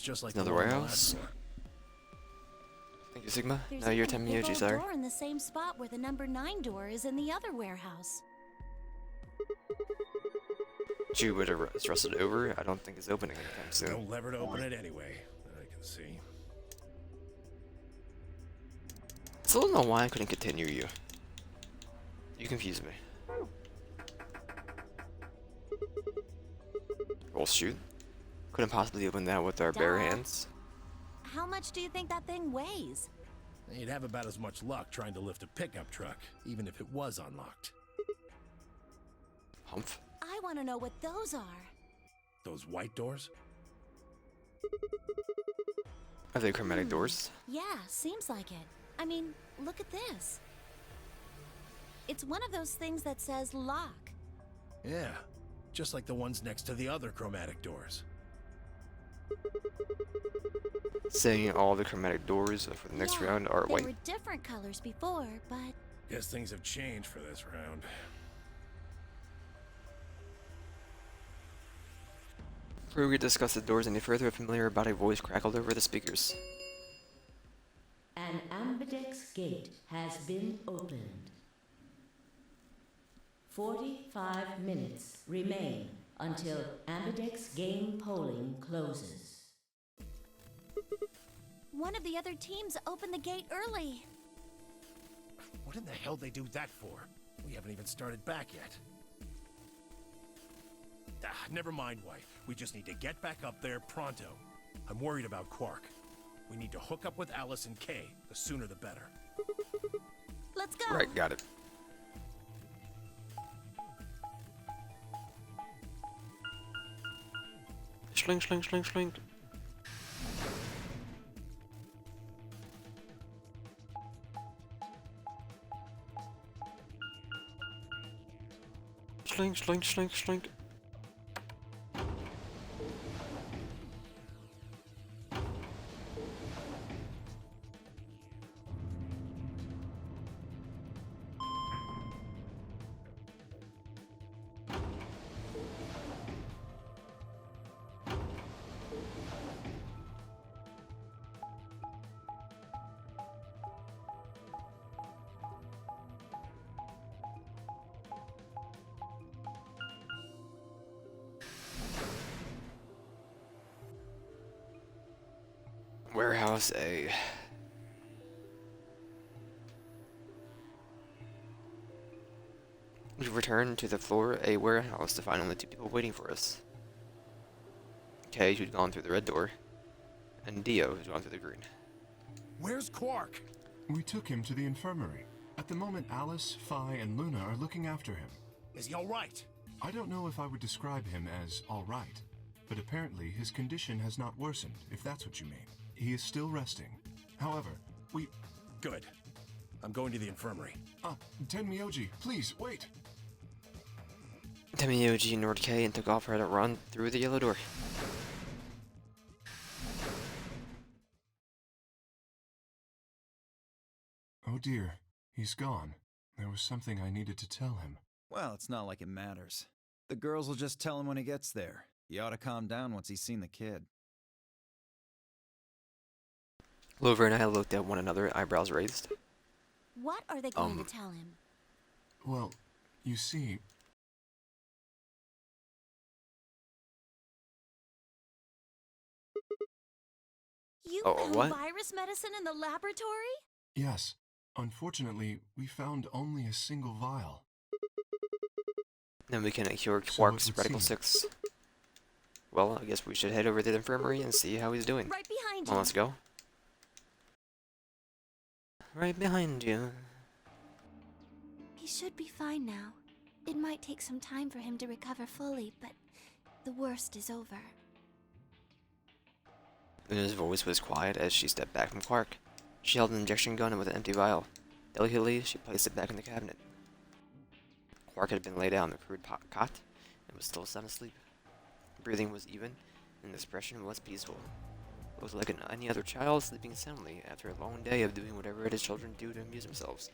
just like Another the one on the warehouse. last floor. Thank you, Sigma. There's Now you're even a big Temioji, old sorry. door in the same spot where the number 9 door is in the other warehouse. She would have rusted over. I don't think it's opening anytime soon. No lever to open it anyway, that I can see. Still don't know why I couldn't continue you. You confuse me. Roll shoot. Couldn't possibly open that with our bare Duh. hands. How much do you think that thing weighs? You'd have about as much luck trying to lift a pickup truck, even if it was unlocked. Humph. I want to know what those are. Those white doors? Are they chromatic doors? Yeah, seems like it. I mean, look at this. It's one of those things that says lock. Yeah, just like the ones next to the other chromatic doors. Saying all the chromatic doors for the next Yeah, round are they white. were different colors before, but Guess things have changed for this round. Before we discuss the doors any further, a familiar body voice crackled over the speakers. An ambidex gate has been opened. 45 minutes remain until ambidex game polling closes. one of the other teams opened the gate early. What in the hell they do that for? We haven't even started back yet. Never mind, wife. We just need to get back up there pronto. I'm worried about Quark. We need to hook up with Alice and Kay. The sooner the better. Let's go. Right, got it. Sling, sling, sling, sling. Sling, sling, sling, sling. Warehouse A. We've returned to the floor A warehouse to find only two people waiting for us. Kay, who'd gone through the red door, and Dio, who's gone through the green. Where's Quark? We took him to the infirmary. At the moment, Alice, Phi, and Luna are looking after him. Is he all right? I don't know if I would describe him as all right, but apparently his condition has not worsened, if that's what you mean. He is still resting. However, we... Good. I'm going to the infirmary. Tenmyoji, please, wait! Temioji ignored Kay and took off for a run through the yellow door. Oh dear, he's gone. There was something I needed to tell him. Well, it's not like it matters. The girls will just tell him when he gets there. He ought to calm down once he's seen the kid. Lover and I looked at one another, eyebrows raised. What are they going to tell him? Well, you see... You Oh, found what? virus medicine in the laboratory? Yes. Unfortunately, we found only a single vial. Then we can cure So Quark's it would Radical seem. 6. Well, I guess we should head over to the infirmary and see how he's doing. Right behind Well, you. let's go. Right behind you. He should be fine now. It might take some time for him to recover fully, but the worst is over. Luna's voice was quiet as she stepped back from Quark. She held an injection gun with an empty vial. Delicately, she placed it back in the cabinet. Quark had been laid out on the crude cot and was still sound asleep. Breathing was even, and the expression was peaceful. It was like any other child sleeping soundly after a long day of doing whatever it is children do to amuse themselves.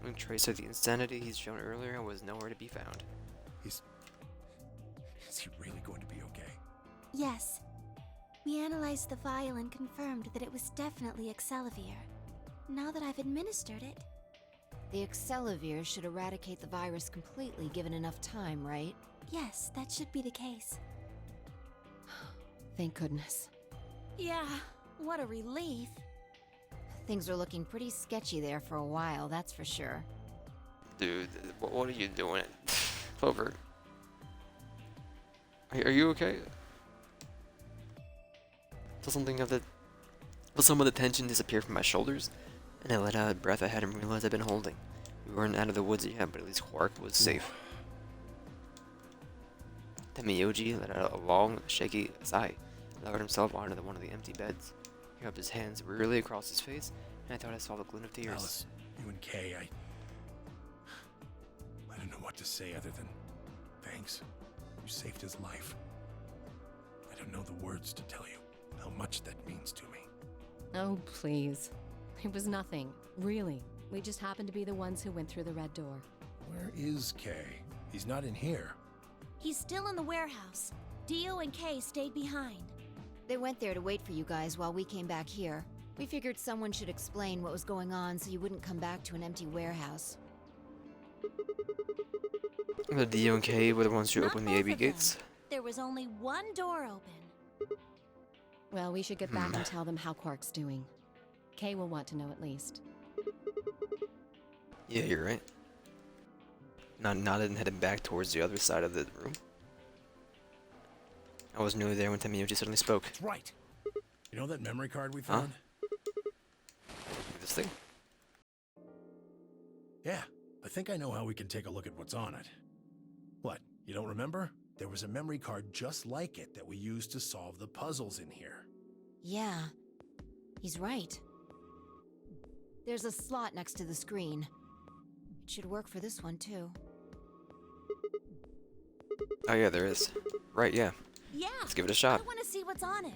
Any trace of the insanity he's shown earlier was nowhere to be found. Is he really going to be okay? Yes. We analyzed the vial and confirmed that it was definitely Excelivir. Now that I've administered it... The Excelivir should eradicate the virus completely given enough time, right? Yes, that should be the case. Thank goodness. Yeah, what a relief. Things are looking pretty sketchy there for a while, that's for sure. Dude, what are you doing? Clover. Are you okay? Till something of the... Will some of the tension disappear from my shoulders? And I let out a breath I hadn't realized I'd been holding. We weren't out of the woods yet, but at least Quark was safe. Temiyoji let out a long, shaky sigh, lowered himself onto one of the empty beds. He rubbed his hands wearily across his face, and I thought I saw the glint of tears. Alice, you and Kay, I don't know what to say other than thanks. You saved his life. I don't know the words to tell you how much that means to me. Oh, please. It was nothing, really. We just happened to be the ones who went through the red door. Where is Kay? He's not in here. He's still in the warehouse. Dio and Kay stayed behind. They went there to wait for you guys while we came back here. We figured someone should explain what was going on so you wouldn't come back to an empty warehouse. The Dio and Kay were the ones who Not opened the both AB of them. gates. There was only one door open. Well, we should get back and tell them how Quark's doing. Kay will want to know at least. Yeah, you're right. Nodded and headed back towards the other side of the room. I was nearly there when Temiyoji suddenly spoke. That's right. You know that memory card we found? This thing? Yeah, I think I know how we can take a look at what's on it. What, you don't remember? There was a memory card just like it that we used to solve the puzzles in here. Yeah, he's right. There's a slot next to the screen. It should work for this one, too. Oh yeah, there is. Right, yeah. Yeah, Let's give it a shot. I want to see what's on it.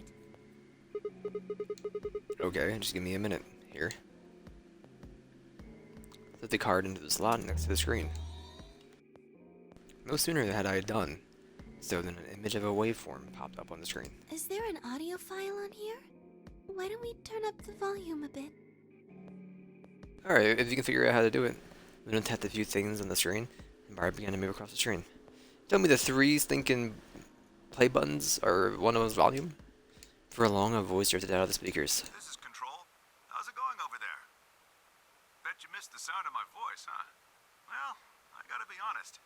Okay, just give me a minute here. Put the card into the slot next to the screen. No sooner had I done so than an image of a waveform popped up on the screen. Is there an audio file on here? Why don't we turn up the volume a bit? Alright, if you can figure out how to do it. Luna tapped a few things on the screen, and Barb began to move across the screen. Tell me the three stinking play buttons are one of those volume? For a long, a voice drifted out of the speakers. This is Control. How's it going over there? Bet you missed the sound of my voice, huh? Well, I gotta be honest.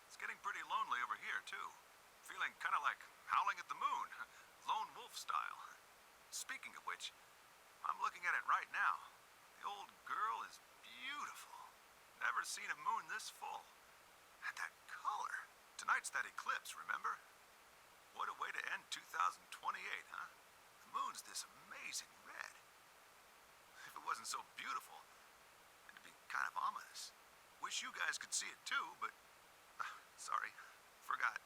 It's getting pretty lonely over here, too. Feeling kinda like howling at the moon. Lone wolf style. Speaking of which, I'm looking at it right now. The old girl is beautiful. Never seen a moon this full. And that color. Tonight's that eclipse, remember? What a way to end 2028, huh? The moon's this amazing red. If it wasn't so beautiful, it'd be kind of ominous. Wish you guys could see it too, but... sorry, forgot.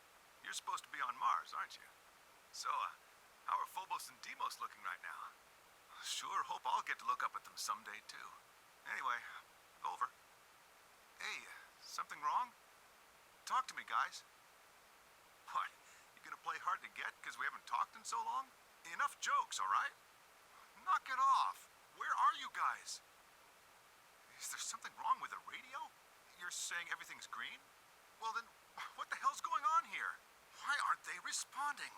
You're supposed to be on Mars, aren't you? So, how are Phobos and Deimos looking right now? Sure hope I'll get to look up at them someday too. Anyway, over. Hey, something wrong? Talk to me, guys. What? You gonna play hard to get because we haven't talked in so long? Enough jokes, all right? Knock it off. Where are you guys? Is there something wrong with the radio? You're saying everything's green? Well then, what the hell's going on here? Why aren't they responding?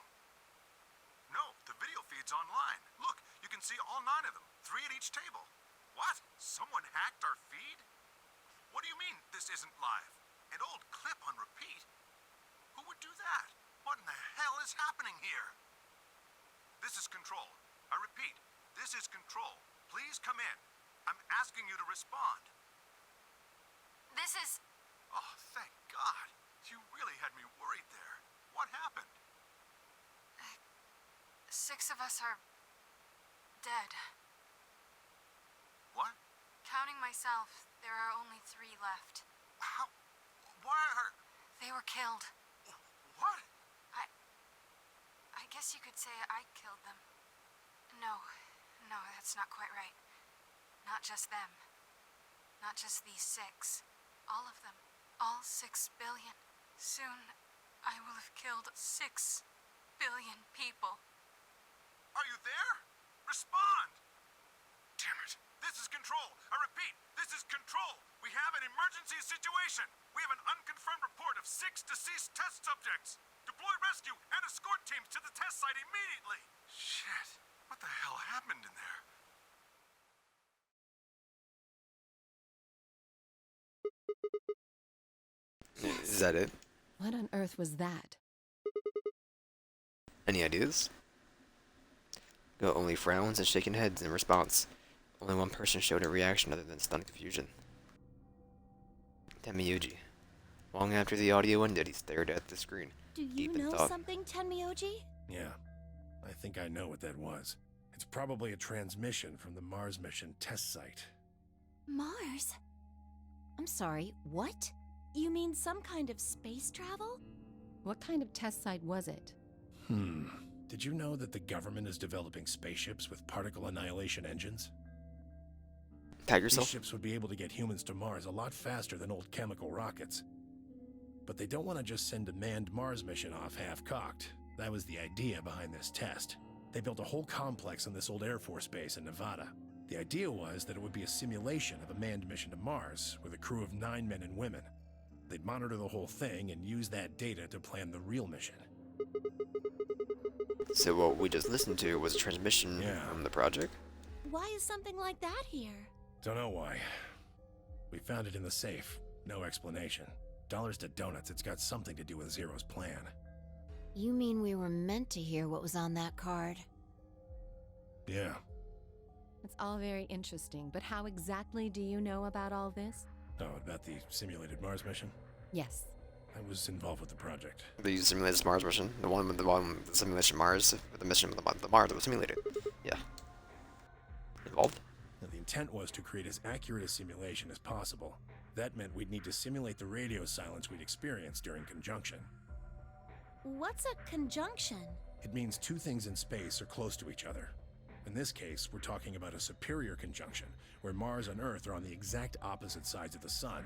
No, the video feed's online. Look, you can see all 9 of them, 3 at each table. What? Someone hacked our feed? What do you mean this isn't live? An old clip on repeat? Who would do that? What in the hell is happening here? This is Control. I repeat, this is Control. Please come in. I'm asking you to respond. This is... Oh, thank God. You really had me worried there. What happened? 6 of us are... dead. What? Counting myself, there are only 3 left. How? Why are... They were killed. What? I guess you could say I killed them. No, that's not quite right. Not just them. Not just these 6. All of them. All 6 billion. Soon, I will have killed 6 billion people. Are you there? Respond! Damn it. This is Control. I repeat, this is Control. We have an emergency situation. We have an unconfirmed report of 6 deceased test subjects. Deploy rescue and escort teams to the test site immediately. Shit. What the hell happened in there? Is that it? What on earth was that? Any ideas? Go only frowns and shaking heads in response. Only one person showed a reaction other than stunned confusion. Temiyuji. Long after the audio ended, he stared at the screen. Do you deep in know thought. something, Tenmyoji? Yeah, I think I know what that was. It's probably a transmission from the Mars mission test site. Mars? I'm sorry, what? You mean some kind of space travel? What kind of test site was it? Did you know that the government is developing spaceships with particle annihilation engines? Tag These yourself? ships would be able to get humans to Mars a lot faster than old chemical rockets. But they don't want to just send a manned Mars mission off half-cocked. That was the idea behind this test. They built a whole complex on this old Air Force base in Nevada. The idea was that it would be a simulation of a manned mission to Mars with a crew of 9 men and women. They'd monitor the whole thing and use that data to plan the real mission. So what we just listened to was a transmission Yeah. from the project? Why is something like that here? Don't know why. We found it in the safe. No explanation. Dollars to donuts, it's got something to do with Zero's plan. You mean we were meant to hear what was on that card? Yeah. It's all very interesting, but how exactly do you know about all this? Oh, about the simulated Mars mission? Yes. I was involved with the project. The simulated Mars mission? The one with the simulation Mars? The mission with the Mars that was simulated? Yeah. Involved? Now, the intent was to create as accurate a simulation as possible. That meant we'd need to simulate the radio silence we'd experienced during conjunction. What's a conjunction? It means two things in space are close to each other. In this case, we're talking about a superior conjunction, where Mars and Earth are on the exact opposite sides of the Sun.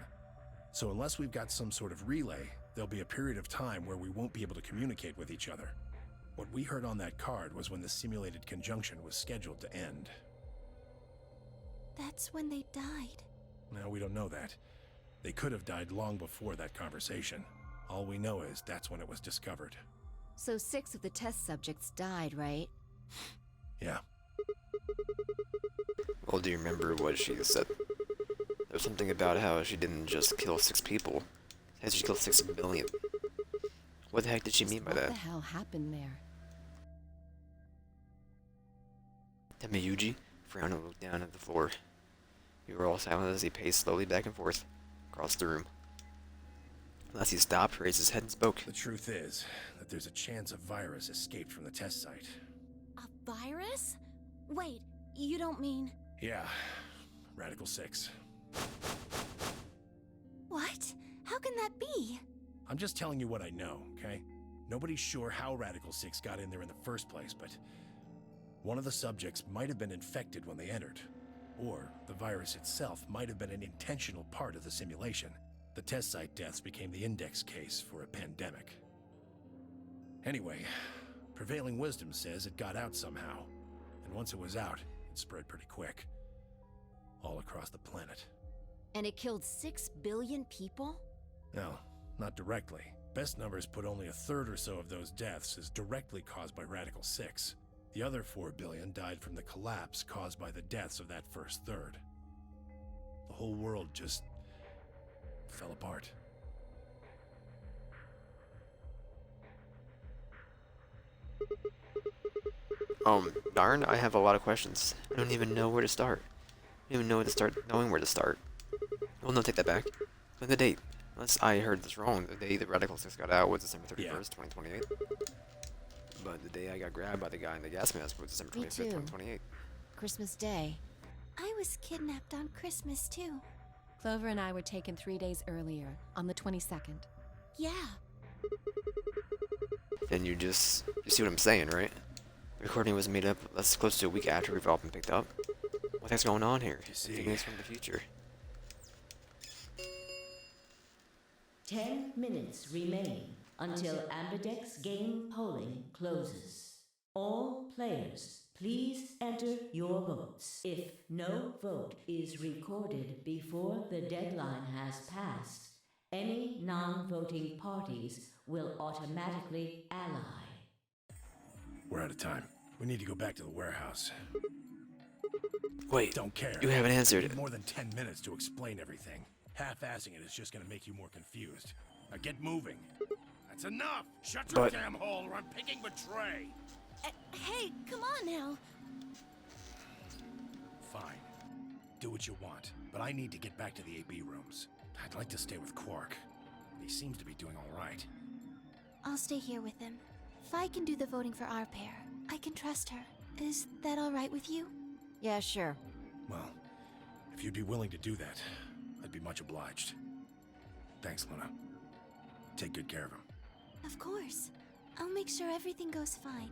So unless we've got some sort of relay, there'll be a period of time where we won't be able to communicate with each other. What we heard on that card was when the simulated conjunction was scheduled to end. That's when they died. Now, we don't know that. They could have died long before that conversation. All we know is that's when it was discovered. So 6 of the test subjects died, right? Yeah. Well, do you remember what she said? There was something about how she didn't just kill 6 people. She said she killed 6 billion. What the heck did she mean by What that? the hell happened there? Temiyuji frowned and looked down at the floor. We were all silent as he paced slowly back and forth across the room. Unless he stopped, raised his head and spoke. The truth is that there's a chance a virus escaped from the test site. A virus? Wait, you don't mean... Yeah. Radical 6. What? How can that be? I'm just telling you what I know, okay? Nobody's sure how Radical 6 got in there in the first place, but one of the subjects might have been infected when they entered. Or the virus itself might have been an intentional part of the simulation. The test site deaths became the index case for a pandemic. Anyway, prevailing wisdom says it got out somehow. And once it was out, it spread pretty quick. All across the planet. And it killed 6 billion people? No, not directly. Best numbers put only a third or so of those deaths as directly caused by Radical 6. The other 4 billion died from the collapse caused by the deaths of that first third. The whole world just fell apart. Darn, I have a lot of questions. I don't even know where to start. I don't even know where to start knowing where to start. Well, no, take that back. But the date. Unless I heard this wrong, the day that Radical 6 got out was December 31st, Yeah. 2028. But the day I got grabbed by the guy in the gas mask was December Me 25th, too. 2028. Christmas Day. I was kidnapped on Christmas, too. Clover and I were taken 3 days earlier, on the 22nd. Yeah. And you see what I'm saying, right? The recording was made up that's close to a week after we've all been picked up. What the heck's going on here? You see. Taking us from the future. 10 minutes remain until Ambidex game polling closes. All players, please enter your votes. If no vote is recorded before the deadline has passed, any non-voting parties will automatically ally. We're out of time. We need to go back to the warehouse. Wait, Don't care. you haven't I answered need it. more than 10 minutes to explain everything. Half-assing it is just gonna make you more confused. Now get moving. That's enough! Shut your But- damn hole or I'm picking Betray! Hey, come on now. Fine. Do what you want, but I need to get back to the AB rooms. I'd like to stay with Quark. He seems to be doing all right. I'll stay here with him. Fi can do the voting for our pair. I can trust her. Is that all right with you? Yeah, sure. Well, if you'd be willing to do that, I'd be much obliged. Thanks, Luna. Take good care of him. Of course. I'll make sure everything goes fine.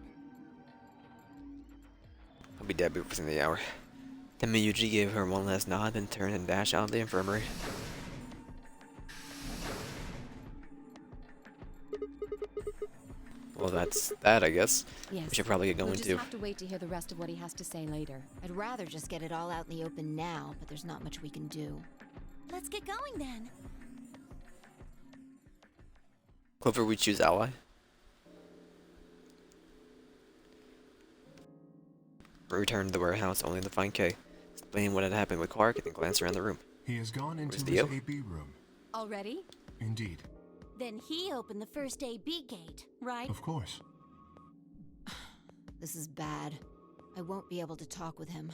I'll be dead within the hour. Then Miyuji gave her one last nod, then turned and dashed out of the infirmary. Well, that's that, I guess. Yes. We should probably get going We'll just too. have to wait to hear the rest of what he has to say later. I'd rather just get it all out in the open now, but there's not much we can do. Let's get going then. Clover, we choose ally. We returned to the warehouse only to find Kay, explaining what had happened with Quark and then glanced around the room. He has gone into Where's his Dio? AB room. Already? Indeed. Then he opened the first AB gate, right? Of course. This is bad. I won't be able to talk with him.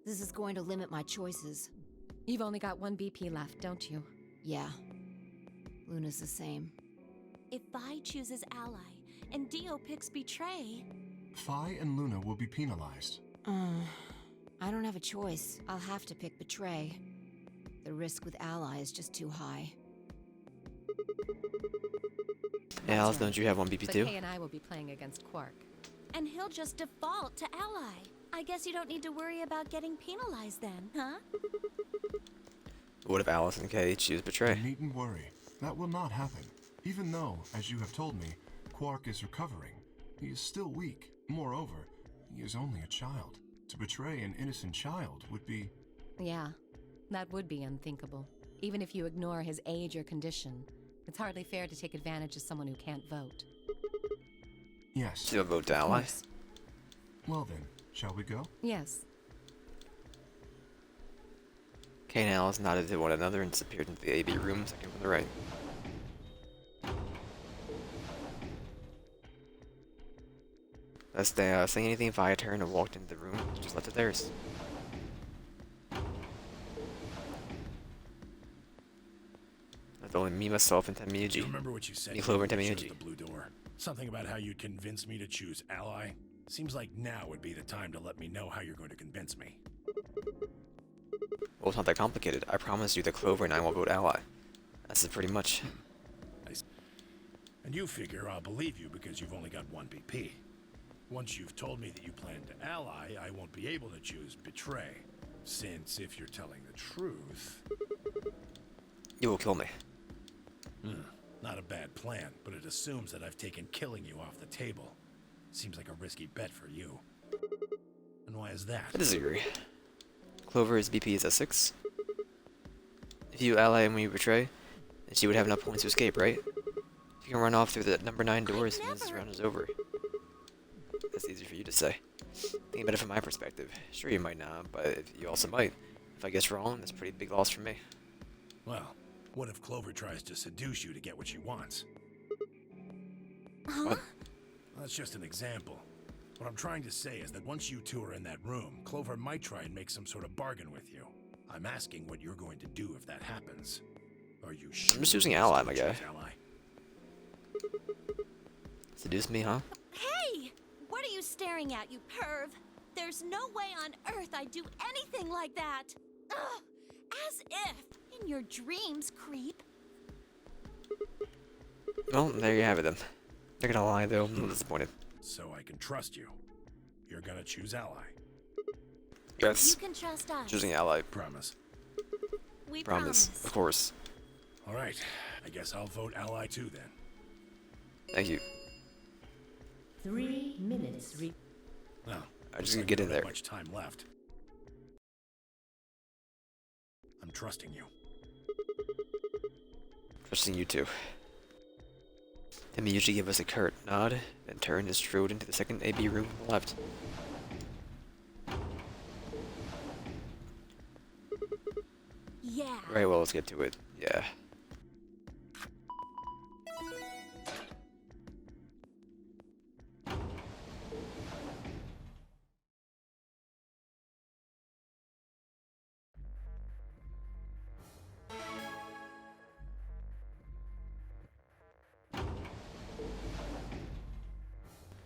This is going to limit my choices. You've only got one BP left, don't you? Yeah. Luna's the same. If Vi chooses ally and Dio picks betray, Phi and Luna will be penalized. I don't have a choice. I'll have to pick Betray. The risk with Ally is just too high. Hey, Alice, don't you have one BP But too? Kay and I will be playing against Quark. and he'll just default to ally. I guess you don't need to worry about getting penalized then, huh? What if Alice and Kay choose You Betray? needn't worry. That will not happen. Even though, as you have told me, Quark is recovering, he is still weak. Moreover, he is only a child. To betray an innocent child would be... Yeah, that would be unthinkable. Even if you ignore his age or condition, it's hardly fair to take advantage of someone who can't vote. Yes. Do a vote to ally? Well then, shall we go? Yes. Kay and Alice nodded to one another and disappeared into the AB room, second from the right. As they saying anything, Vi turned and walked into the room, just left it theirs. Left only me, myself, and Do you Temiyuji. remember what you said? Me, Clover, when and you chose Temiyuji. the blue door. Something about how you'd convince me to choose ally. Seems like now would be the time to let me know how you're going to convince me. Well, it's not that complicated. I promise you that Clover and I will vote ally. That's pretty much. And you figure I'll believe you because you've only got one BP. Once you've told me that you plan to ally, I won't be able to choose betray. Since if you're telling the truth... You will kill me. Not a bad plan, but it assumes that I've taken killing you off the table. Seems like a risky bet for you. And why is that? I disagree. Clover's BP is at 6. If you ally and we betray, then she would have enough points to escape, right? If you can run off through the number 9 doors, then this round is over. That's easy for you to say. Think about it from my perspective. Sure, you might not, but you also might. If I guess wrong, that's a pretty big loss for me. Well, what if Clover tries to seduce you to get what she wants? Huh? What? That's just an example. What I'm trying to say is that once you two are in that room, Clover might try and make some sort of bargain with you. I'm asking what you're going to do if that happens. Are you sure? I'm just choosing you ally, still my guy. choose ally? Seduce me, huh? Hey! What are you staring at, you perv? There's no way on earth I'd do anything like that! Ugh! As if! In your dreams, creep! Well, there you have it then. Not gonna lie though, I'm a little disappointed. So I can trust you. You're gonna choose ally. Yes. You can trust us. Choosing ally. Promise. We Promise. Of course. Alright, I guess I'll vote ally too then. Thank you. 3 minutes. Well, I just looks gonna like get we in don't have there. much time left. I'm trusting you. Trusting you too. Timmy usually give us a curt nod, then turned and strode into the second AB room on the left. Yeah. Right, well, let's get to it. Yeah.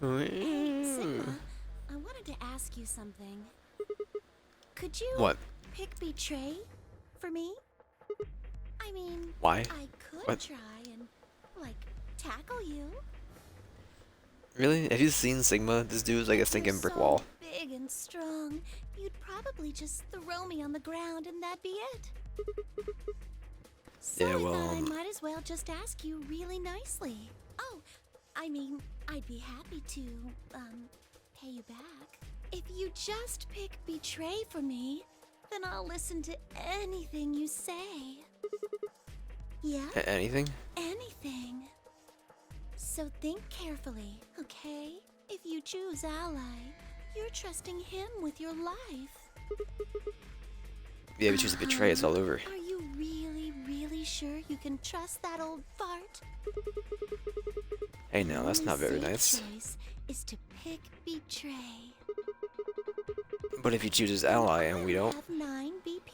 Hey, Sigma, I wanted to ask you something. Could you What? pick Betray for me? I mean, Why? I could What? try and, like, tackle you. Really? Have you seen Sigma? This dude's like a stinking You're brick so wall. big and strong. You'd probably just throw me on the ground and that'd be it. So Yeah, I well, thought I might as well just ask you really nicely. Oh, I mean, I'd be happy to, pay you back. If you just pick Betray for me, then I'll listen to anything you say. Yeah? Anything? Anything. So think carefully, okay? If you choose Ally, you're trusting him with your life. Yeah, we choose to betray, it's all over. Are you really, really sure you can trust that old fart? Hey, no, that's not very Only nice. safe choice is to pick Betray. But if he chooses ally and we don't, I have 9 BP,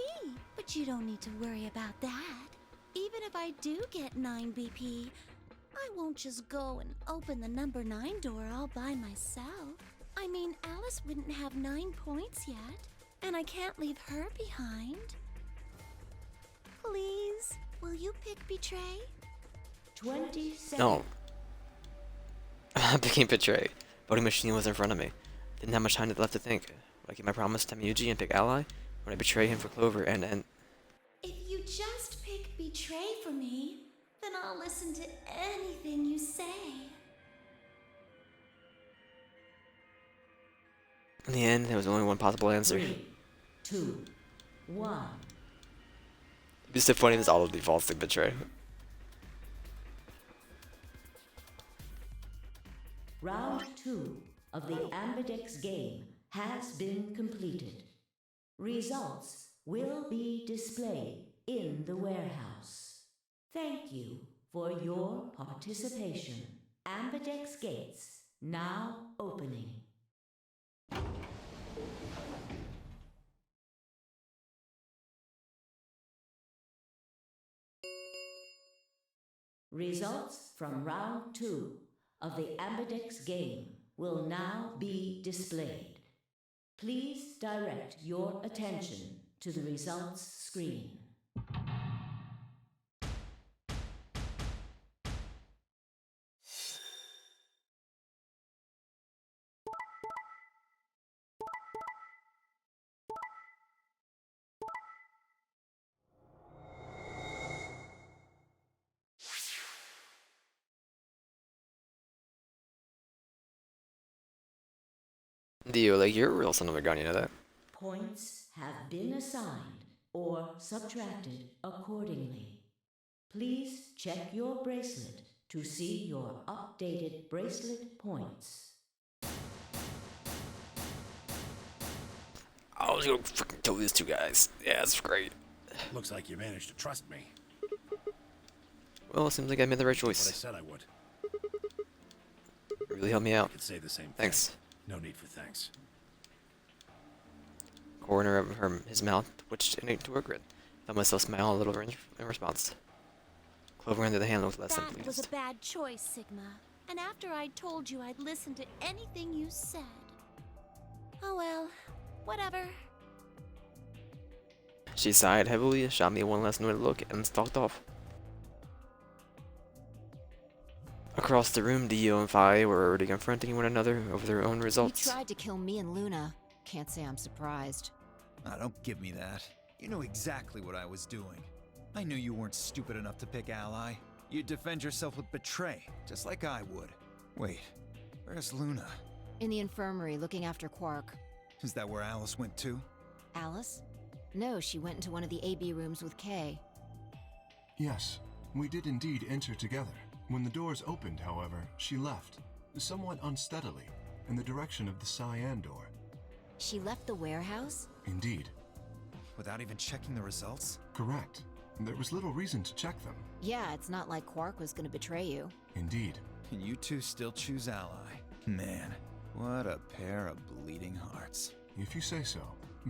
but you don't need to worry about that. Even if I do get 9 BP, I won't just go and open the number 9 door all by myself. I mean, Alice wouldn't have 9 points yet, and I can't leave her behind. Please, will you pick Betray? 20 seconds. no. I'm picking betray. Voting machine was in front of me. Didn't have much time left to think. Would I keep my promise to Miyuji and pick ally? Would I betray him for Clover and If you just pick Betray for me, then I'll listen to anything you say. in the end, there was only one possible answer. 3, 2, 1. It'd be so funny if this auto defaults to betray. Round 2 of the Ambidex game has been completed. Results will be displayed in the warehouse. Thank you for your participation. Ambidex gates now opening. Results from round 2 of the Ambidex game will now be displayed. Please direct your attention to the results screen. Dio, like, you're a real son of a gun, you know that? Points have been assigned or subtracted accordingly. Please check your bracelet to see your updated bracelet points. I was gonna freaking kill these two guys. Yeah, that's great. Looks like you managed to trust me. Well, it seems like I made the right What I choice. said I would. It really helped me out. I could say the same thing. Thanks. No need for thanks. Corner of his mouth twitched into a grin. Felt myself smile a little in response. Clover under the hand looked less than That was pleased. a bad choice, Sigma. And after I told you I'd listen to anything you said. Oh well, whatever. She sighed heavily, shot me one last annoyed look, and stalked off. Across the room, Dio and Fi were already confronting one another over their own results. You tried to kill me and Luna. Can't say I'm surprised. Ah, don't give me that. You know exactly what I was doing. I knew you weren't stupid enough to pick ally. You'd defend yourself with betray, just like I would. Wait, where's Luna? In the infirmary, looking after Quark. Is that where Alice went too? Alice? No, she went into one of the AB rooms with Kay. Yes, we did indeed enter together. When the doors opened, however, she left, somewhat unsteadily, in the direction of the cyan door. She left the warehouse? Indeed. Without even checking the results? Correct. There was little reason to check them. Yeah, it's not like Quark was gonna betray you. Indeed. And you two still choose Ally. Man, what a pair of bleeding hearts. If you say so.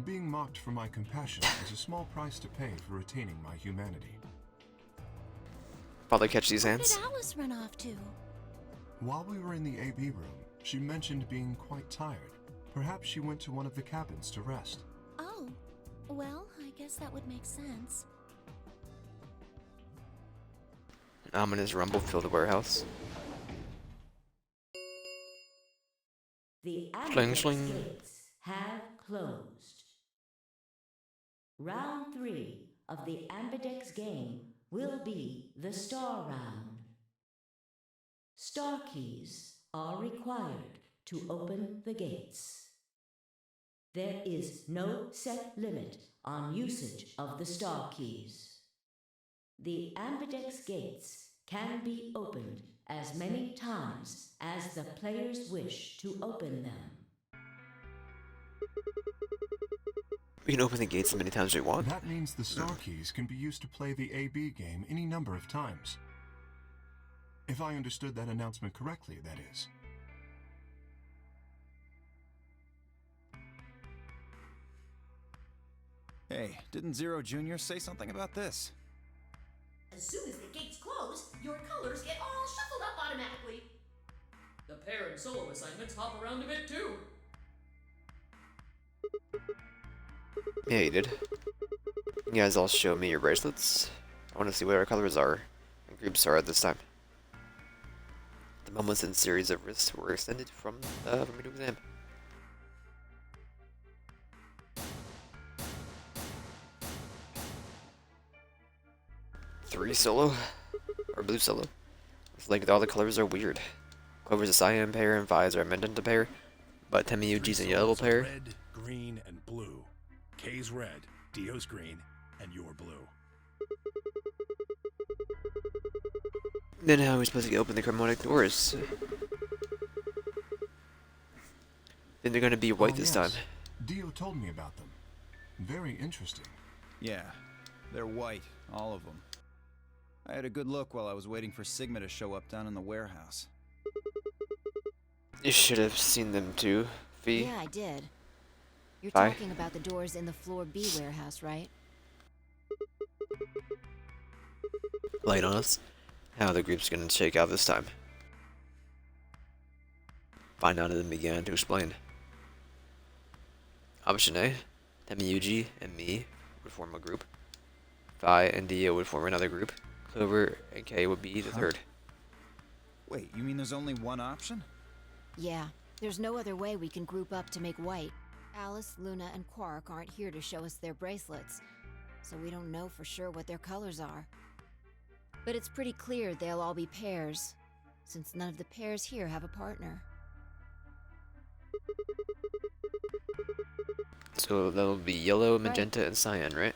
Being mocked for my compassion is a small price to pay for retaining my humanity. Father, catch these Where hands. did Alice run off to? While we were in the AB room, she mentioned being quite tired. Perhaps she went to one of the cabins to rest. Oh, well, I guess that would make sense. An ominous rumble filled the warehouse. The Sling, Ambex sling. gates have closed. Round 3 of the Ambidex game will be the Star Round. Star keys are required to open the gates. There is no set limit on usage of the Star keys. The Ambidex gates can be opened as many times as the players wish to open them. We can open the gates as many times as we want. That means the star keys can be used to play the AB game any number of times. If I understood that announcement correctly, that is. Hey, didn't Zero Jr. say something about this? As soon as the gates close, your colors get all shuffled up automatically. The pair and solo assignments hop around a bit too. Yeah, you did. You guys all show me your bracelets. I want to see what our colors are and groups are at this time. The moments and series of risks were extended from me to exam. Three solo, or blue solo. It's like all the colors are weird. Clover's a cyan pair and Vi's are a magenta pair, but Temiyuji's a yellow Solos are pair. Red, green, and blue. K's red, Dio's green, and you're blue. Then how are we supposed to open the chromatic doors? Then they're gonna be white this time. Dio told me about them. Very interesting. Yeah, they're white, all of them. I had a good look while I was waiting for Sigma to show up down in the warehouse. You should have seen them too, Fee. Yeah, I did. You're Bye. talking about the doors in the Floor B warehouse, right? Light on us. How the group's gonna shake out this time. Find out and then began to explain. Option A, Temiyuji and me would form a group. Vi and Dio would form another group. Clover and K would be the third. Wait, you mean there's only one option? Yeah, there's no other way we can group up to make white. Alice, Luna, and Quark aren't here to show us their bracelets, so we don't know for sure what their colors are. But it's pretty clear they'll all be pairs, since none of the pairs here have a partner. So that'll be yellow, magenta, and cyan, right?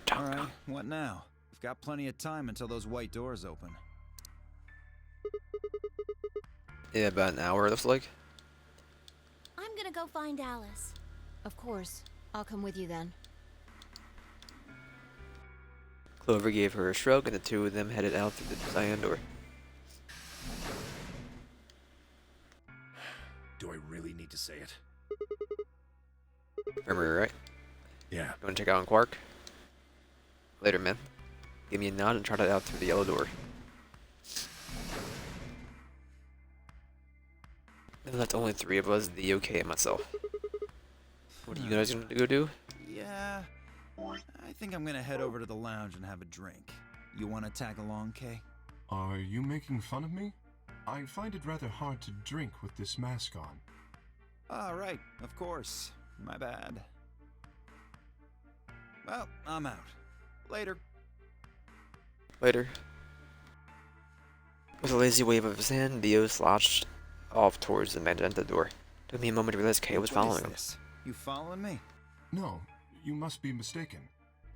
Alright, what now? We've got plenty of time until those white doors open. Yeah, about an hour, it looks like. I'm gonna go find Alice. Of course. I'll come with you then. Clover gave her a shrug, and the two of them headed out through the cyan door. Do I really need to say it? Remember, right? Yeah. You wanna check out on Quark? Later, man. Give me a nod and trot it out through the yellow door. And that's only three of us, the OK and myself. What are you guys gonna go do? Yeah, I think I'm gonna head over to the lounge and have a drink. You wanna tag along, Kay? Are you making fun of me? I find it rather hard to drink with this mask on. Ah, right, of course. My bad. Well, I'm out. Later. Later. With a lazy wave of his hand, Dio slouched off towards the magenta door. Took me a moment to realize Kay was following him. What is this? You following me? No, you must be mistaken.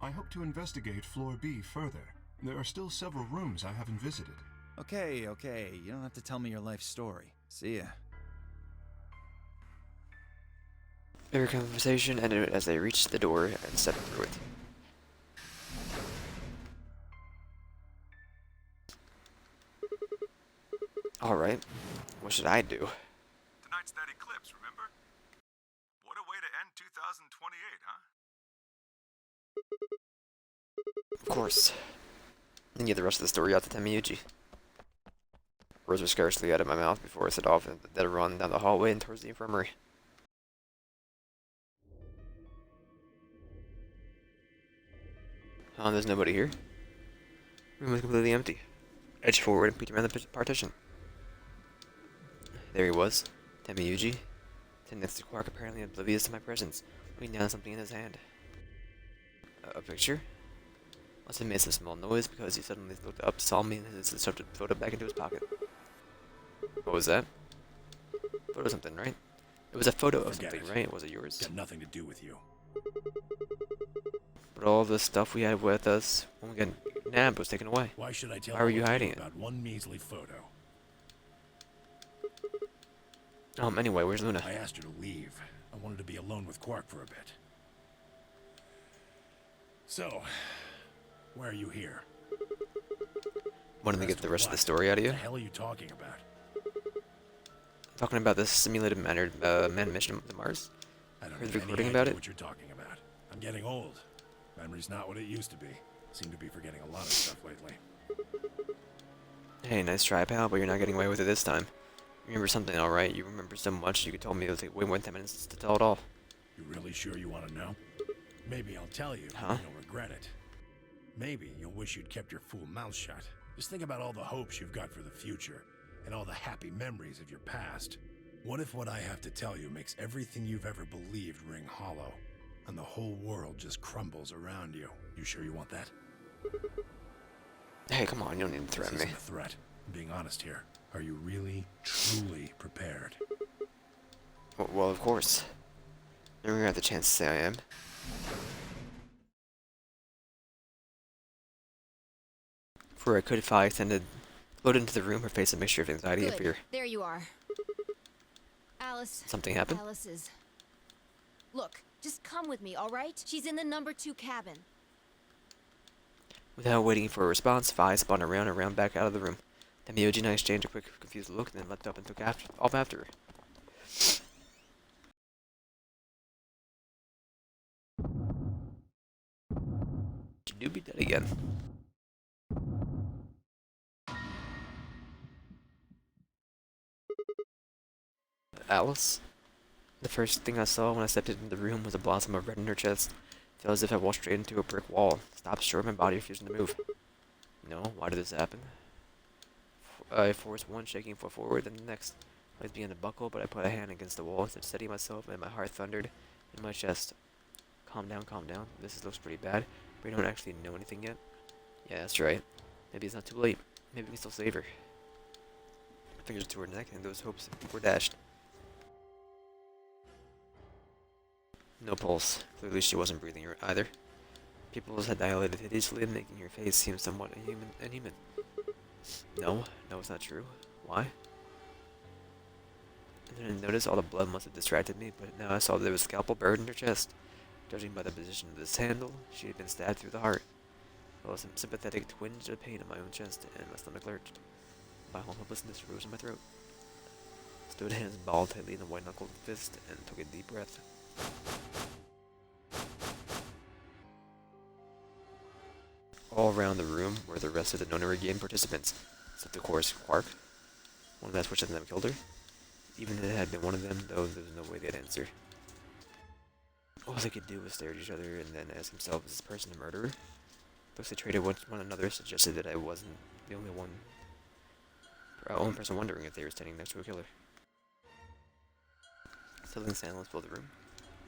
I hope to investigate floor B further. There are still several rooms I haven't visited. Okay, okay. You don't have to tell me your life story. See ya. Their conversation ended as they reached the door and stepped through it. Alright, what should I do? Tonight's that eclipse, remember? What a way to end 2028, huh? Of course. And get the rest of the story out to Temiyuji. Words were scarcely out of my mouth before I set off at a dead run down the hallway and towards the infirmary. There's nobody here. Room was completely empty. Edged forward and peeked around the partition. There he was, Temiyuji, sitting next to Quark, apparently oblivious to my presence, looking down at something in his hand. A picture? Must have made some small noise because he suddenly looked up, saw me, and shoved the photo back into his pocket. What was that? Photo of something, right? It was a photo of something, right? Was it yours? Got nothing to do with you. But all the stuff we had with us when we got nabbed was taken away. Why should I tell Why were you all of hiding it? about one measly photo? Anyway, where's Luna? I asked her to leave. I wanted to be alone with Quark for a bit. So, why are you here? Wanted to get the rest of the story out of you? What the hell are you talking about? Talking about this simulated manned mission to Mars? I don't Heard have the any recording idea about it? what you're talking about. I'm getting old. Memory's not what it used to be. Seem to be forgetting a lot of stuff lately. Hey, nice try, pal, but you're not getting away with it this time. You remember something, alright? You remember so much you could tell me it'll take way more than 10 minutes to tell it all. You really sure you want to know? Maybe I'll tell you, Huh? and you'll regret it. Maybe you'll wish you'd kept your fool mouth shut. Just think about all the hopes you've got for the future, and all the happy memories of your past. What if what I have to tell you makes everything you've ever believed ring hollow, and the whole world just crumbles around you? You sure you want that? Hey, come on, you don't need to threaten This me. isn't a threat. I'm being honest here. Are you really, truly prepared? Well, of course. Never had the chance to say I am. For I could if I extended, floated into the room, her face a mixture of anxiety and Good. fear. There you are. Alice. Something happened? Alice is... Look, just come with me, all right? She's in the number 2 cabin. Without waiting for a response, Vi spun around and ran back out of the room. Then Mioji and I exchanged a quick, confused look, and then leapt up and took off after her. She do be dead again. Alice? The first thing I saw when I stepped into the room was a blossom of red in her chest. It felt as if I walked straight into a brick wall. Stopped short, my body refusing to move. No, why did this happen? I forced one shaking foot forward, then the next. Legs began to buckle, but I put a hand against the wall to steady myself, and my heart thundered in my chest. Calm down, calm down. This looks pretty bad. We don't actually know anything yet. Yeah, that's right. Maybe it's not too late. Maybe we can still save her. Fingers to her neck, and those hopes were dashed. No pulse. Clearly she wasn't breathing either. Pupils had dilated hideously, making her face seem somewhat inhuman. No, it's not true. Why? I didn't notice all the blood must have distracted me, but now I saw there was a scalpel buried in her chest. Judging by the position of this handle, she had been stabbed through the heart. There was a sympathetic twinge of pain in my own chest, and my stomach lurched. Violent hopelessness rose in my throat. Stood hands balled tightly in a white-knuckled fist, and took a deep breath. All around the room were the rest of the Nona Game participants, except of course Quark. One last wish of them killed her. Even if it had been one of them, though, there was no way they'd answer. All they could do was stare at each other and then ask themselves, is this person a murderer? Looks they traded one another suggested that I wasn't the only person wondering if they were standing next to a killer. Settling silence filled the room.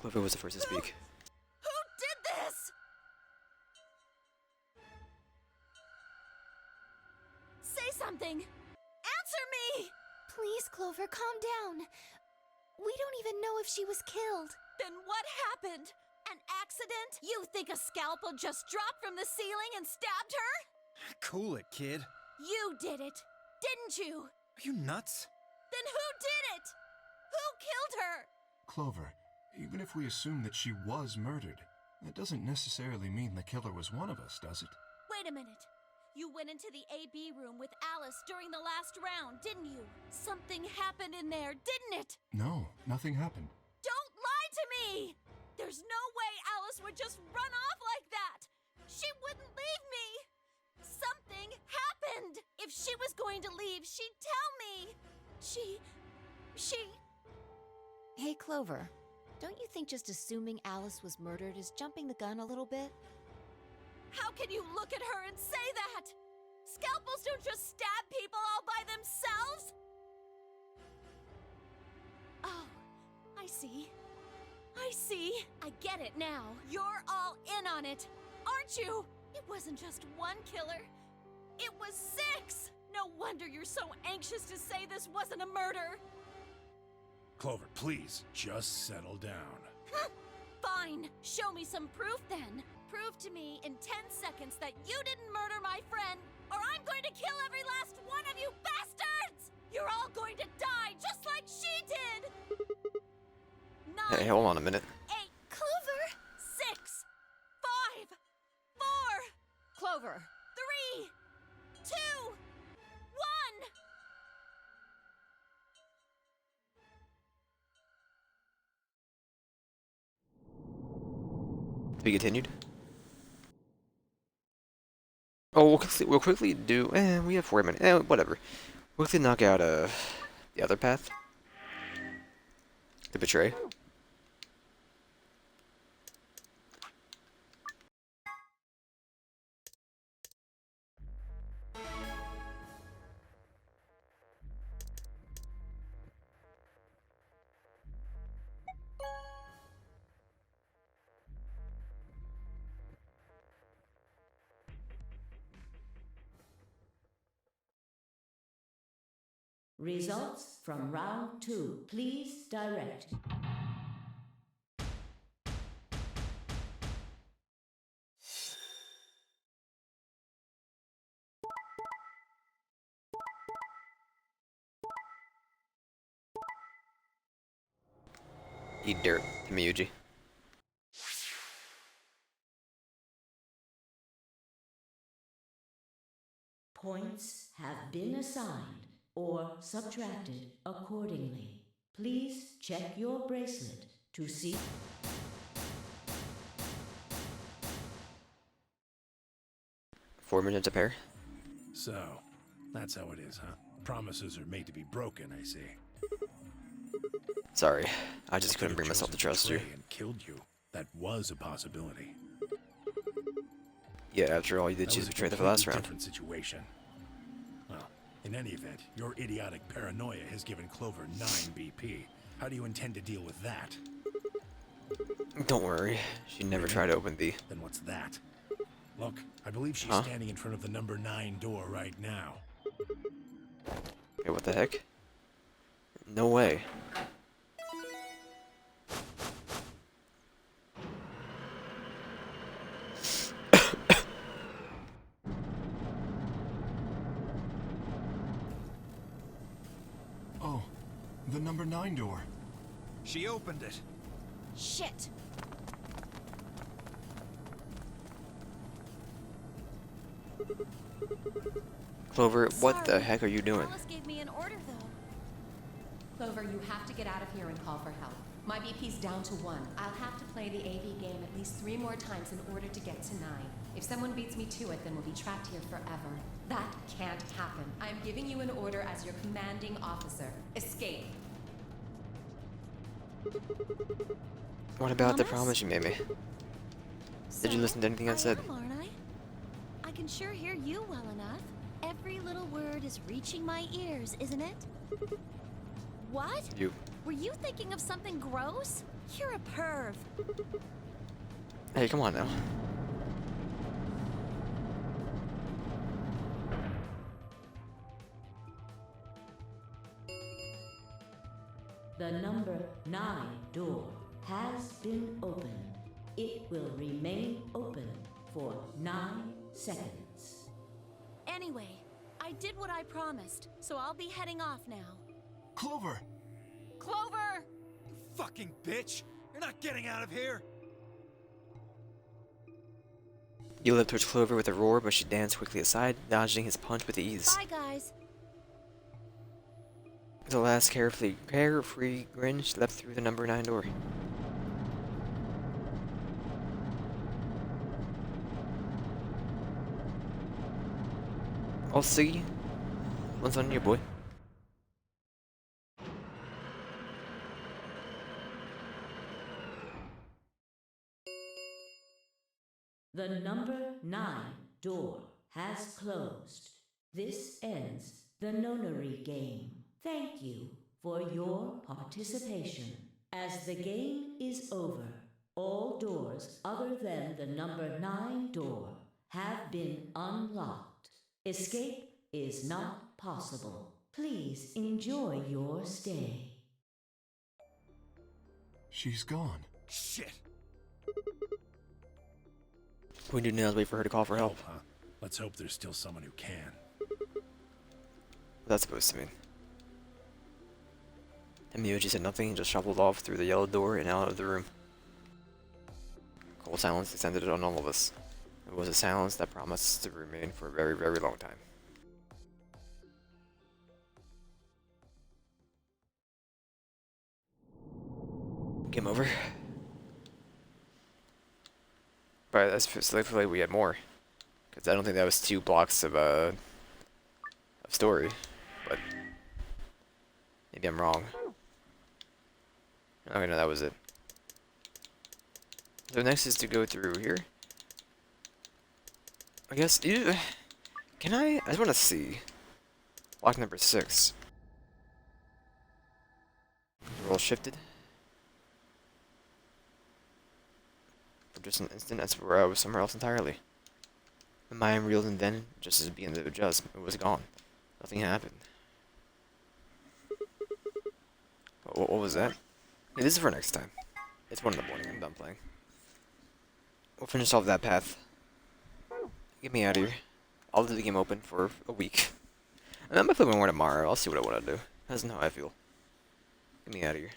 Clover was the first to speak. Who did this? Say something. We don't even know if she was killed. Then what happened? An accident? You think a scalpel just dropped from the ceiling and stabbed her? Cool it, kid. You did it, didn't you? Are you nuts? Then who did it? Who killed her? Clover, even if we assume that she was murdered, that doesn't necessarily mean the killer was one of us, does it? Wait a minute. You went into the AB room with Alice during the last round, didn't you? Something happened in there, didn't it? No, nothing happened. Don't lie to me! There's no way Alice would just run off like that! She wouldn't leave me! Something happened! If she was going to leave, she'd tell me! She... Hey, Clover, don't you think just assuming Alice was murdered is jumping the gun a little bit? How can you look at her and say that? Scalpels don't just stab people all by themselves! Oh, I see. I get it now. You're all in on it, aren't you? It wasn't just one killer. It was 6! No wonder you're so anxious to say this wasn't a murder. Clover, please, just settle down. Fine. Show me some proof then. Prove to me in 10 seconds that you didn't murder my friend, or I'm going to kill every last one of you bastards! You're all going to die just like she did! 9, Hey, hold on a minute. 8, Clover! 6, 5, 4, Clover! 3, 2, 1! To be continued. Oh, we'll quickly do. We have 4 minutes. Whatever. We'll quickly knock out the other path. The betray. Results from round 2. Please direct. Eat dirt to Miyuji. Points have been assigned or subtracted accordingly. Please check your bracelet to see. $4 a pair. So, that's how it is, huh? Promises are made to be broken, I see. Sorry, I just I couldn't could've bring myself to chosen trust you. betray and killed you. That was a possibility. Yeah, after all, you did That choose was to a betray the last completely round. different situation. Well, in any event, your idiotic paranoia has given Clover 9 BP. How do you intend to deal with that? Don't worry, she never tried to open the... Then what's that? Look, I believe she's Huh? standing in front of the number 9 door right now. Okay, what the heck? No way. Oh, the number 9 door. She opened it. Shit! Clover, what the Sorry. heck are you doing? Alice gave me an order, though. Clover, you have to get out of here and call for help. My BP's down to 1. I'll have to play the AV game at least 3 more times in order to get to 9. If someone beats me to it, then we'll be trapped here forever. That can't happen. I'm giving you an order as your commanding officer. Escape. What about the Promise? promise you made me? Did you listen to anything I said? am, aren't I? I can sure hear you well enough. Every little word is reaching my ears, isn't it? What? You. Were you thinking of something gross? You're a perv. Hey, come on now. The number 9 door has been opened. It will remain open for 9 seconds. Anyway, I did what I promised, so I'll be heading off now. Clover! Clover! You fucking bitch! You're not getting out of here! You leapt towards Clover with a roar, but she danced quickly aside, dodging his punch with ease. Bye, guys. With a last carefree grin, she leapt through the number 9 door. I'll see. One's on you, boy. The number 9 door has closed. This ends the nonary game. Thank you for your participation. As the game is over, all doors other than the number 9 door have been unlocked. Escape is not possible. Please enjoy your stay. She's gone. Shit! We do now is wait for her to call for help. Huh? Let's hope there's still someone who can. What's that supposed to mean? Miyuji said nothing and just shuffled off through the yellow door and out of the room. Cold silence descended on all of us. It was a silence that promised to remain for a very, very long time. Game over. But that's specifically we had more. Because I don't think that was 2 blocks of story. But maybe I'm wrong. Okay, no, that was it. So next is to go through here. I guess can I just want to see block number 6. The roll shifted. For just an instant, that's where I was somewhere else entirely. My mind reeled, and then, just as it began to adjust, it was gone. Nothing happened. What was that? Yeah, this is for next time. It's 1 in the morning. I'm done playing. We'll finish off that path. Get me out of here. I'll leave the game open for a week. And I might play one more tomorrow. I'll see what I want to do. That's not how I feel. Get me out of here.